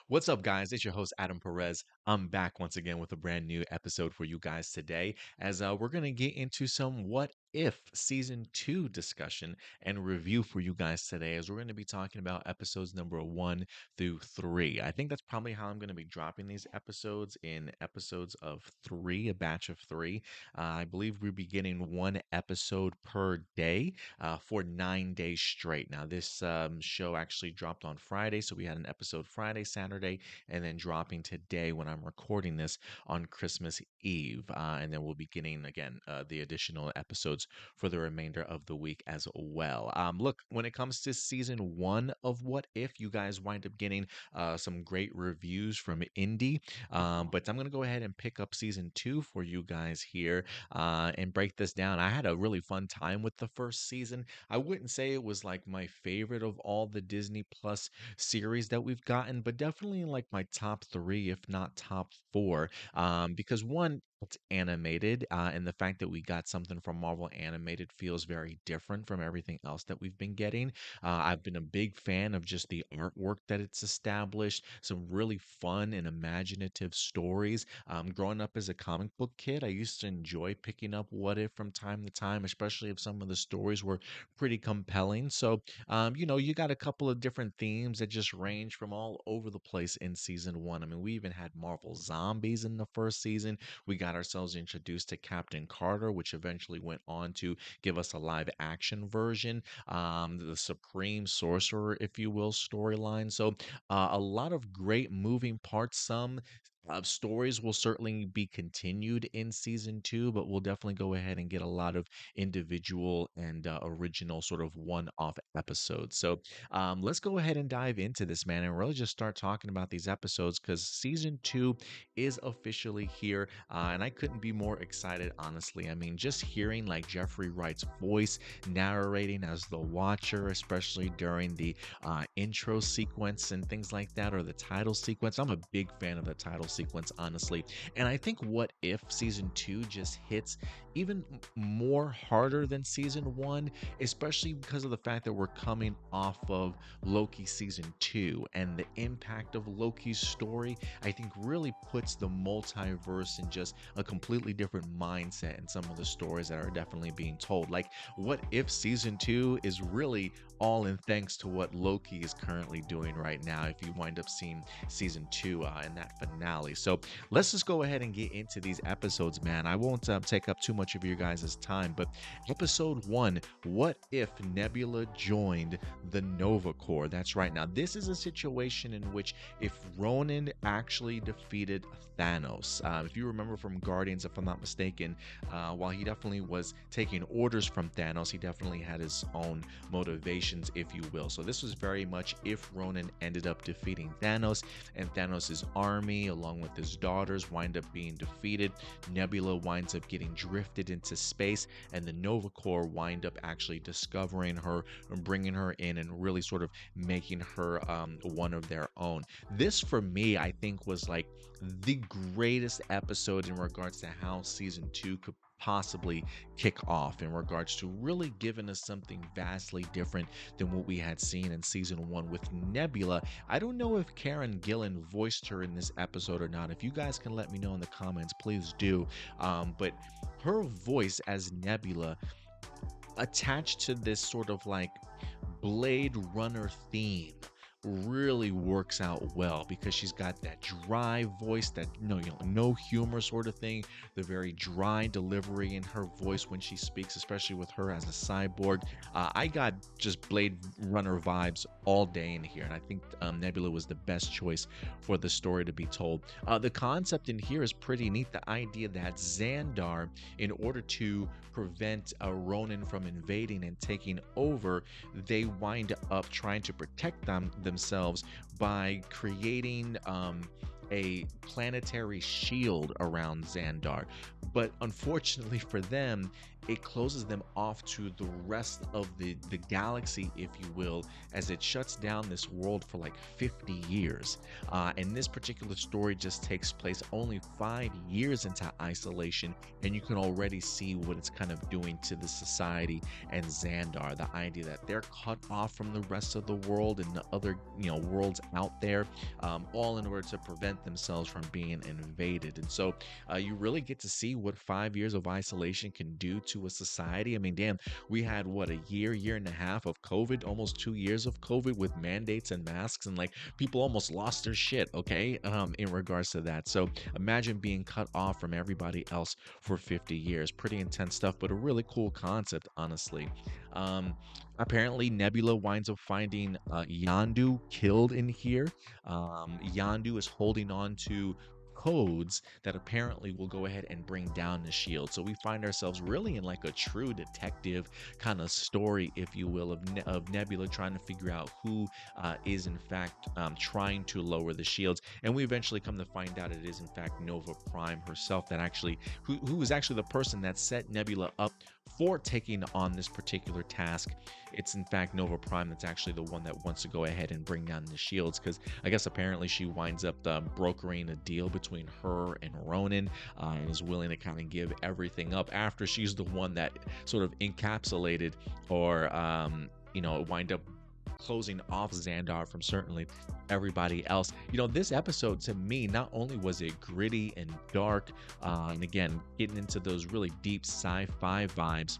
What's up, guys? It's your host, Adam Perez. I'm back once again with a brand new episode for you guys today, as we're going to get into some What If Season 2 discussion and review for you guys today, as we're going to be talking about episodes number 1 through 3. I think that's probably how I'm going to be dropping these episodes in episodes of 3, a batch of 3. I believe we'll be getting one episode per day for 9 days straight. Now, this show actually dropped on Friday, so we had an episode Friday, Saturday, and then dropping today when I'm recording this on Christmas Eve. And then we'll be getting again the additional episodes for the remainder of the week as well. Look, when it comes to season 1 of What If, you guys wind up getting some great reviews from Indie. But I'm going to go ahead and pick up season 2 for you guys here and break this down. I had a really fun time with the first season. I wouldn't say it was like my favorite of all the Disney Plus series that we've gotten, but definitely in like my top three, if not top four. Because one, it's animated, and the fact that we got something from Marvel Animated feels very different from everything else that we've been getting. I've been a big fan of just the artwork that it's established, some really fun and imaginative stories. Growing up as a comic book kid, I used to enjoy picking up What If from time to time, especially if some of the stories were pretty compelling. So, you got a couple of different themes that just range from all over the place in season 1. I mean, we even had Marvel Zombies in the first season. We got ourselves introduced to Captain Carter, which eventually went on to give us a live action version. The Supreme Sorcerer, if you will, storyline. So, a lot of great moving parts. Some stories will certainly be continued in season 2, but we'll definitely go ahead and get a lot of individual and original sort of one-off episodes. So let's go ahead and dive into this, man, and really just start talking about these episodes because season 2 is officially here, and I couldn't be more excited, honestly. I mean, just hearing like Jeffrey Wright's voice narrating as the Watcher, especially during the intro sequence and things like that, or the title sequence. I'm a big fan of the title sequence, honestly. And I think What If season 2 just hits even more harder than season 1, especially because of the fact that we're coming off of Loki season 2, and the impact of Loki's story, I think, really puts the multiverse in just a completely different mindset in some of the stories that are definitely being told. Like, What If season 2 is really all in thanks to what Loki is currently doing right now, if you wind up seeing season 2 in that finale. So let's just go ahead and get into these episodes, man. I won't take up too much of your guys' time, but episode 1, What If Nebula Joined the Nova Corps? That's right. Now, this is a situation in which if Ronan actually defeated Thanos, if you remember from Guardians, if I'm not mistaken, while he definitely was taking orders from Thanos, he definitely had his own motivations, if you will. So this was very much if Ronan ended up defeating Thanos, and Thanos' army, along with his daughters, wind up being defeated. Nebula winds up getting drifted into space, and the Nova Corps wind up actually discovering her and bringing her in and really sort of making her one of their own. This, for me, I think was like the greatest episode in regards to how season 2 could possibly kick off, in regards to really giving us something vastly different than what we had seen in season 1 with Nebula. I don't know if Karen Gillan voiced her in this episode or not. If you guys can let me know in the comments, please do. But her voice as Nebula, attached to this sort of like Blade Runner theme, really works out well because she's got that dry voice, that no humor sort of thing, the very dry delivery in her voice when she speaks, especially with her as a cyborg. I got just Blade Runner vibes all day in here, and I think Nebula was the best choice for the story to be told. The concept in here is pretty neat. The idea that Xandar, in order to prevent Ronan from invading and taking over, they wind up trying to protect themselves by creating a planetary shield around Xandar. But unfortunately for them, it closes them off to the rest of the galaxy, if you will, as it shuts down this world for like 50 years. And this particular story just takes place only 5 years into isolation, and you can already see what it's kind of doing to the society and Xandar. The idea that they're cut off from the rest of the world and the other, worlds out there, all in order to prevent themselves from being invaded. And so you really get to see what 5 years of isolation can do to a society. I mean, damn, we had what, a year and a half of COVID, almost 2 years of COVID with mandates and masks, and like people almost lost their shit, okay, in regards to that. So imagine being cut off from everybody else for 50 years. Pretty intense stuff, but a really cool concept, honestly. Um, Apparently, Nebula winds up finding Yandu killed in here. Yandu is holding on to codes that apparently will go ahead and bring down the shield. So we find ourselves really in like a true detective kind of story, if you will, of Nebula trying to figure out who is in fact trying to lower the shields. And we eventually come to find out it is in fact Nova Prime herself that actually, who is actually the person that set Nebula up for taking on this particular task. It's in fact Nova Prime that's actually the one that wants to go ahead and bring down the shields, because I guess apparently she winds up brokering a deal between her and Ronan, and is willing to kind of give everything up after she's the one that sort of encapsulated or wind up closing off Xandar from certainly everybody else. This episode to me, not only was it gritty and dark, and again, getting into those really deep sci-fi vibes,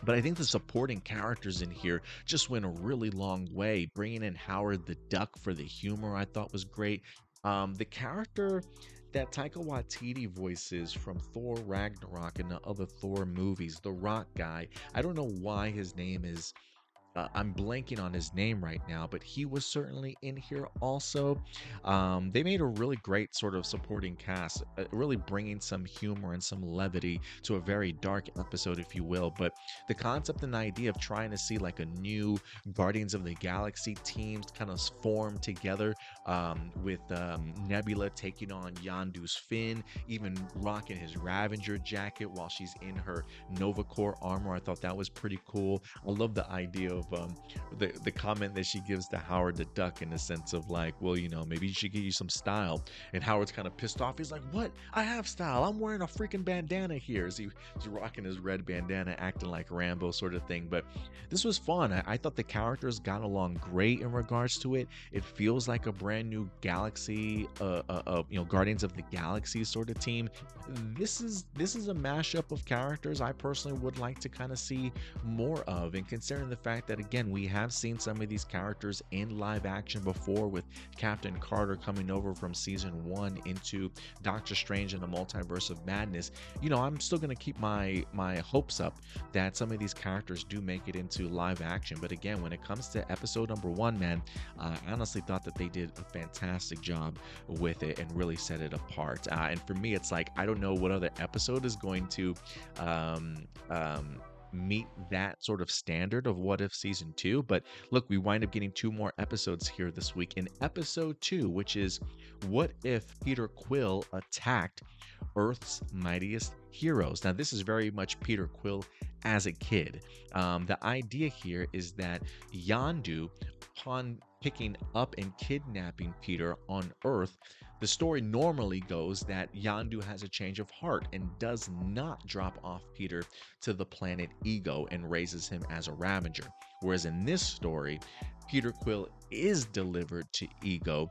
but I think the supporting characters in here just went a really long way. Bringing in Howard the Duck for the humor, I thought was great. The character that Taika Waititi voices from Thor Ragnarok and the other Thor movies, the Rock guy, I don't know why his name is I'm blanking on his name right now, but he was certainly in here also. They made a really great sort of supporting cast, really bringing some humor and some levity to a very dark episode, if you will. But the concept and idea of trying to see like a new Guardians of the Galaxy team kind of form together, with Nebula taking on Yondu's fin, even rocking his Ravager jacket while she's in her Nova Corps armor. I thought that was pretty cool. I love the idea of the comment that she gives to Howard the Duck, in the sense of like, well, maybe you should give you some style. And Howard's kind of pissed off. He's like, what? I have style. I'm wearing a freaking bandana here. He's rocking his red bandana, acting like Rambo sort of thing. But this was fun. I thought the characters got along great in regards to it. It feels like a brand new Galaxy, Guardians of the Galaxy sort of team. This is a mashup of characters I personally would like to kind of see more of, and considering the fact that, again, we have seen some of these characters in live action before, with Captain Carter coming over from season 1 into Doctor Strange and the Multiverse of Madness. I'm still going to keep my hopes up that some of these characters do make it into live action. But again, when it comes to episode number 1, man, I honestly thought that they did a fantastic job with it and really set it apart. And for me, it's like, I don't know what other episode is going to meet that sort of standard of What If Season 2. But look, we wind up getting 2 more episodes here this week. In episode 2, which is What If Peter Quill Attacked Earth's Mightiest Heroes. Now, this is very much Peter Quill as a kid. The idea here is that Yondu, upon picking up and kidnapping Peter on Earth, the story normally goes that Yondu has a change of heart and does not drop off Peter to the planet Ego and raises him as a Ravager. Whereas in this story, Peter Quill is delivered to Ego,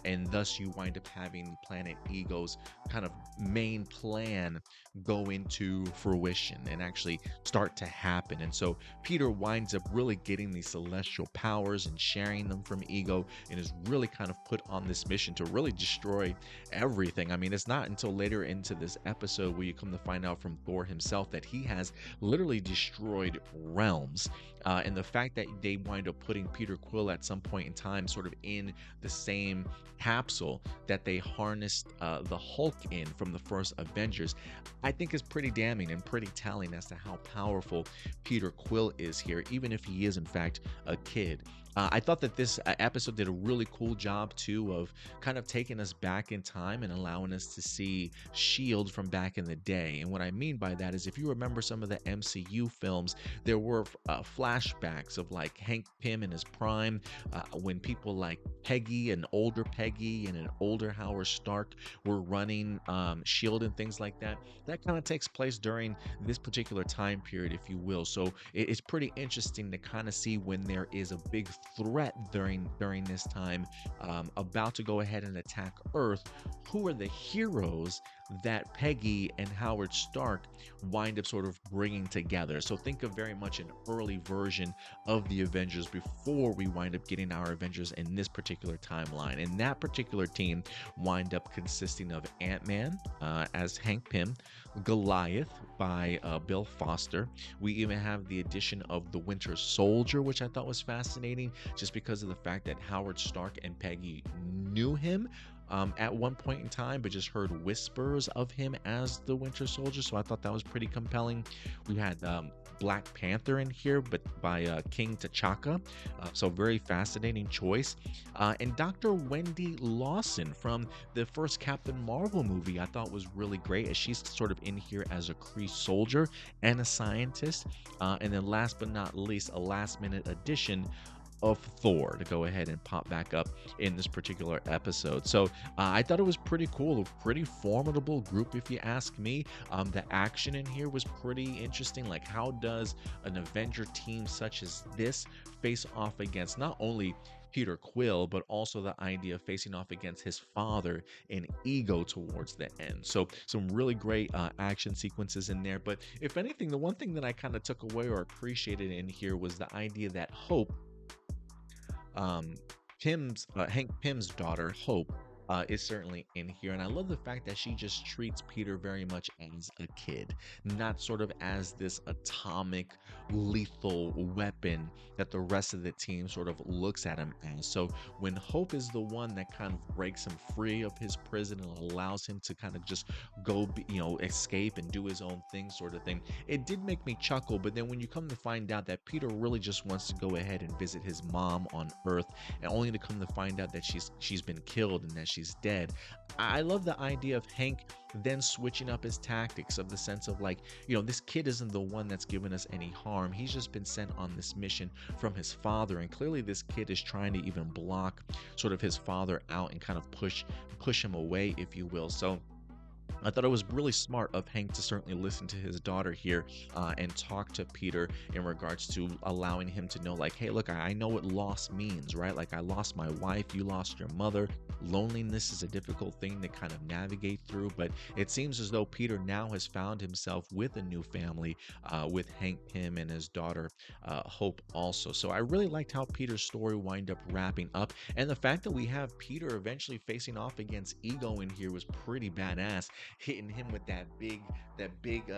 and thus you wind up having planet Ego's kind of main plan go into fruition and actually start to happen. And so Peter winds up really getting these celestial powers and sharing them from Ego, and is really kind of put on this mission to really destroy everything. I mean, it's not until later into this episode where you come to find out from Thor himself that he has literally destroyed realms. And the fact that they wind up putting Peter Quill at some point in time sort of in the same capsule that they harnessed the Hulk in from the first Avengers, I think is pretty damning and pretty telling as to how powerful Peter Quill is here, even if he is in fact a kid. I thought that this episode did a really cool job too of kind of taking us back in time and allowing us to see Shield from back in the day. And what I mean by that is, if you remember some of the MCU films, there were flashbacks of like Hank Pym in his prime, when people like Peggy, an older Peggy, and an older Howard Stark were running Shield and things like that. That kind of takes place during this particular time period, if you will. So it's pretty interesting to kind of see when there is a big threat during this time, about to go ahead and attack Earth. Who are the heroes that Peggy and Howard Stark wind up sort of bringing together? So think of very much an early version of the Avengers before we wind up getting our Avengers in this particular timeline. And that particular team wind up consisting of Ant-Man as Hank Pym, Goliath by Bill Foster. We even have the addition of the Winter Soldier, which I thought was fascinating just because of the fact that Howard Stark and Peggy knew him at one point in time, but just heard whispers of him as the Winter Soldier. So I thought that was pretty compelling. We had Black Panther in here, but by King T'Chaka. So very fascinating choice. And Dr. Wendy Lawson from the first Captain Marvel movie, I thought was really great, as she's sort of in here as a Kree soldier and a scientist. And then last but not least, a last minute addition of Thor to go ahead and pop back up in this particular episode. So I thought it was pretty cool, a pretty formidable group if you ask me. The action in here was pretty interesting. Like, how does an Avenger team such as this face off against not only Peter Quill, but also the idea of facing off against his father and Ego towards the end. So some really great action sequences in there. But if anything, the one thing that I kind of took away or appreciated in here was the idea that Hope, um, Hank Pym's daughter, Hope, is certainly in here. And I love the fact that she just treats Peter very much as a kid, not sort of as this atomic, lethal weapon that the rest of the team sort of looks at him as. So when Hope is the one that kind of breaks him free of his prison and allows him to kind of just go, escape and do his own thing, sort of thing, it did make me chuckle. But then when you come to find out that Peter really just wants to go ahead and visit his mom on Earth, and only to come to find out that she's been killed and that she's dead. I love the idea of Hank then switching up his tactics, of the sense of like, this kid isn't the one that's given us any harm. He's just been sent on this mission from his father, and clearly this kid is trying to even block sort of his father out and kind of push him away, if you will. So I thought it was really smart of Hank to certainly listen to his daughter here, and talk to Peter in regards to allowing him to know, like, hey, look, I know what loss means, right? Like, I lost my wife, you lost your mother. Loneliness is a difficult thing to kind of navigate through, but it seems as though Peter now has found himself with a new family, with Hank Pym and his daughter, Hope, also. So I really liked how Peter's story wind up wrapping up, and the fact that we have Peter eventually facing off against Ego in here was pretty badass, hitting him with that big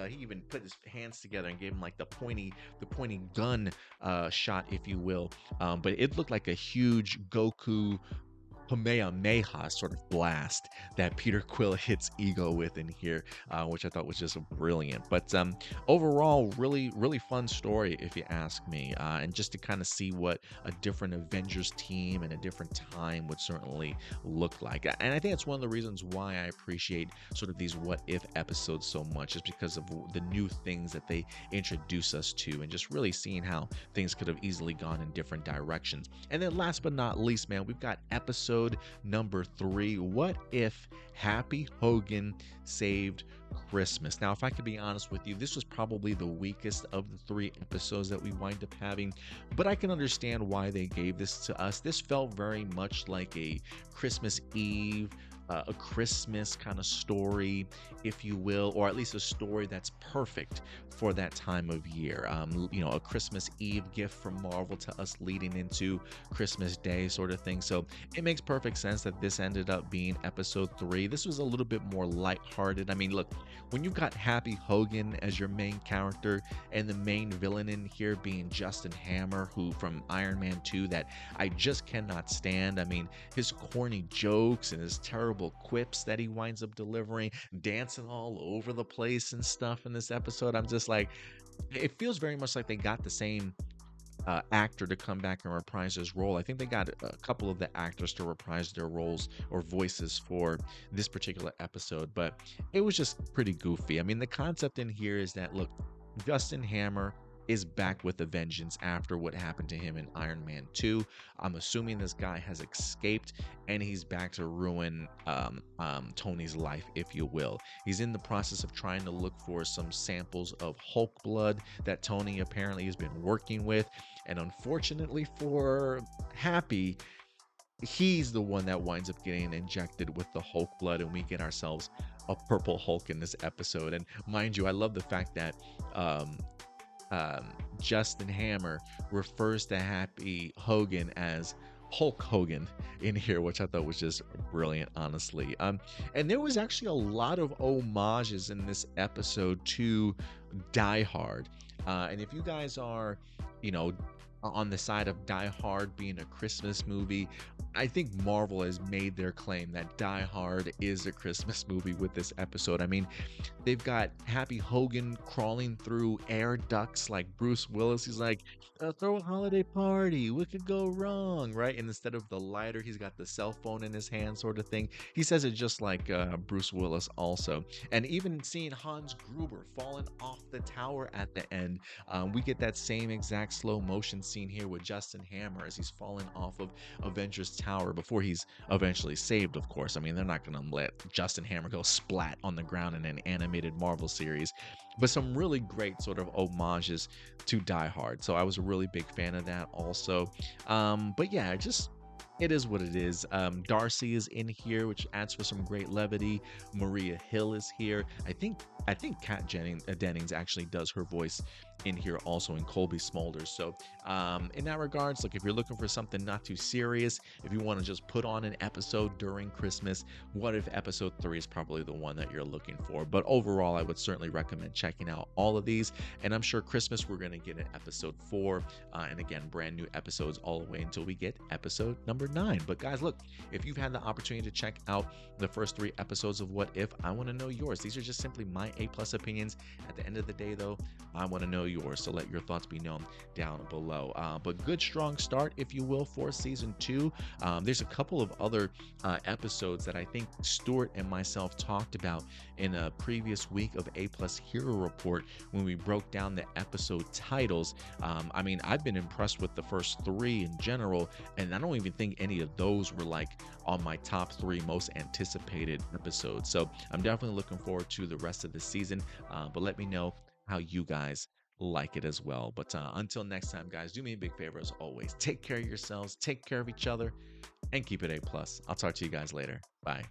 he even put his hands together and gave him like the pointy gun shot, if you will. But it looked like a huge Goku Kamehameha sort of blast that Peter Quill hits Ego with in here, which I thought was just brilliant. But overall, really, really fun story, if you ask me. And just to kind of see what a different Avengers team and a different time would certainly look like. And I think it's one of the reasons why I appreciate sort of these what if episodes so much, is because of the new things that they introduce us to, and just really seeing how things could have easily gone in different directions. And then last but not least, man, we've got episode number 3, what if Happy Hogan saved Christmas? Now, if I could be honest with you, this was probably the weakest of the 3 episodes that we wind up having, but I can understand why they gave this to us. This felt very much like a Christmas Eve, a Christmas kind of story, if you will, or at least a story that's perfect for that time of year. A Christmas Eve gift from Marvel to us leading into Christmas Day, sort of thing. So it makes perfect sense that this ended up being episode 3. This was a little bit more lighthearted. I mean, look, when you've got Happy Hogan as your main character, and the main villain in here being Justin Hammer, who from Iron Man 2 that I just cannot stand. I mean, his corny jokes and his terrible quips that he winds up delivering, dancing all over the place and stuff in this episode. I'm just like, it feels very much like they got the same actor to come back and reprise his role. I think they got a couple of the actors to reprise their roles or voices for this particular episode, but it was just pretty goofy. I mean, the concept in here is that, look, Justin Hammer is back with a vengeance after what happened to him in Iron Man 2. I'm assuming this guy has escaped and he's back to ruin Tony's life, if you will. He's in the process of trying to look for some samples of Hulk blood that Tony apparently has been working with. And unfortunately for Happy, he's the one that winds up getting injected with the Hulk blood, and we get ourselves a purple Hulk in this episode. And mind you, I love the fact that um, Justin Hammer refers to Happy Hogan as Hulk Hogan in here, which I thought was just brilliant, honestly. And there was actually a lot of homages in this episode to Die Hard. And if you guys are, you know, on the side of Die Hard being a Christmas movie, I think Marvel has made their claim that Die Hard is a Christmas movie with this episode. I mean, they've got Happy Hogan crawling through air ducts like Bruce Willis. He's like, throw a holiday party. What could go wrong, right? And instead of the lighter, he's got the cell phone in his hand, sort of thing. He says it just like Bruce Willis also. And even seeing Hans Gruber falling off the tower at the end, we get that same exact slow motion scene here with Justin Hammer as he's falling off of Avengers Tower before he's eventually saved, of course. I mean, they're not going to let Justin Hammer go splat on the ground in an animated Marvel series. But some really great sort of homages to Die Hard. So I was a really big fan of that also. But yeah, it is what it is. Darcy is in here, which adds for some great levity. Maria Hill is here. I think Kat Dennings actually does her voice in here also, in Colby Smulders. So in that regards, look, if you're looking for something not too serious, if you want to just put on an episode during Christmas, What If episode 3 is probably the one that you're looking for. But overall, I would certainly recommend checking out all of these. And I'm sure Christmas we're going to get an episode 4, and again, brand new episodes all the way until we get episode number 9. But guys, look, if you've had the opportunity to check out the first 3 episodes of What If, I want to know yours. These are just simply my A+ opinions. At the end of the day, though, I want to know yours, so let your thoughts be known down below. But good, strong start, if you will, for season 2. There's a couple of other episodes that I think Stuart and myself talked about in a previous week of A+ Hero Report when we broke down the episode titles. I mean, I've been impressed with the first 3 in general, and I don't even think any of those were like on my top 3 most anticipated episodes. So I'm definitely looking forward to the rest of the season, but let me know how you guys like it as well. But until next time, guys, do me a big favor as always. Take care of yourselves, take care of each other, and keep it A+. I'll talk to you guys later. Bye.